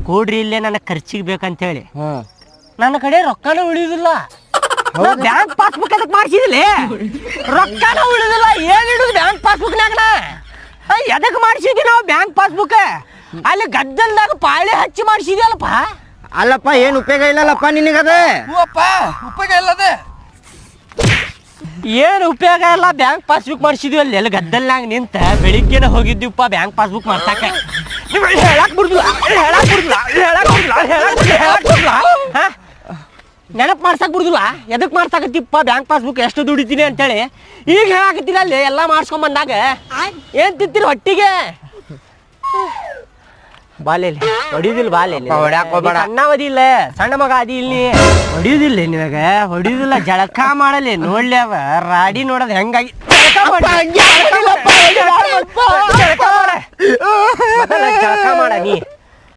ಕೊಡ್ರಿ ಇಲ್ಲೇ ನನ್ನ ಖರ್ಚಿಗೆ ಬೇಕಂತೇಳಿ ನನ್ನ ಕಡೆ ರೊಕ್ಕನೂ ಉಳಿಯುದಿಲ್ಲ. ಬ್ಯಾಂಕ್ ಪಾಸ್ಬುಕ್ ಅದಕ್ಕೆ ಮಾಡಿಸಿದಿಲ್ಲ, ರೊಕ್ಕನೂ ಉಳಿದಿಲ್ಲ. ಏನ್ ಇಡುದು ಬ್ಯಾಂಕ್ ಪಾಸ್ಬುಕ್ನಾಗ? ಎದಕ್ಕೆ ಮಾಡಿಸಿದ್ವಿ ನಾವು ಬ್ಯಾಂಕ್ ಪಾಸ್ಬುಕ್? ಅಲ್ಲಿ ಗದ್ದಲ್ದಾಗ ಪಾಳೆ ಹಚ್ಚಿ ಮಾಡಿಸಿದ್ಯಲ್ಲಪ್ಪ. ಅಲ್ಲಪ್ಪ ಏನ್ ಉಪಯೋಗ ಇಲ್ಲಲ್ಲಪ್ಪ ನಿನಗದ. ಉಪಯೋಗ ಇಲ್ಲದೆ ಏನು ಉಪಯೋಗ ಇಲ್ಲ. ಬ್ಯಾಂಕ್ ಪಾಸ್ಬುಕ್ ಮಾಡಿಸಿದ್ವಿ ಅಲ್ಲಿ ಎಲ್ಲ ಗದ್ದಲ್ನಾಗ ನಿಂತ ಬೆಳಿಗ್ಗೆನ ಹೋಗಿದ್ದೀವಪ್ಪ ಬ್ಯಾಂಕ್ ಪಾಸ್ಬುಕ್ ಮಾಡ್ಸಕ್ಕೆ. ನೀವು ಹೇಳಕ್ ಬಿಡುದಿಲ್ಲ, ನೆನಪು ಮಾಡ್ಸಕ್ ಬಿಡುದಿಲ್ಲ. ಎದಕ್ ಮಾಡ್ಸಕತ್ತಿಪ್ಪ ಬ್ಯಾಂಕ್ ಪಾಸ್ಬುಕ್ ಎಷ್ಟು ದುಡಿತೀನಿ ಅಂತೇಳಿ ಈಗ ಹೇಳಾಕತ್ತೀರ ಅಲ್ಲಿ ಎಲ್ಲ ಮಾಡ್ಸ್ಕೊಂಡ್ ಬಂದಾಗ. ಏನ್ ತಿಂತೀರಿ ಹೊಟ್ಟಿಗೆ? ಬಾಲೇಲಿ ಹೊಡಿಯುದಿಲ್ಲ, ಬಾಲೇಲಿ ಸಣ್ಣವದಿಲ್ಲ, ಸಣ್ಣ ಮಗ ಅದಿ ಇಲ್ಲಿ ಹೊಡಿಯುದಿಲ್ಲ. ನಿನಗ ಹೊಡಿಯುದಿಲ್ಲ, ಜಳಕ ಮಾಡಲಿ ನೋಡ್ಲಿ. ಅವ ರಾಡಿ ನೋಡೋದು ಹೆಂಗಾಗಿ ಜಳಕ ಮಾಡ ನೀ.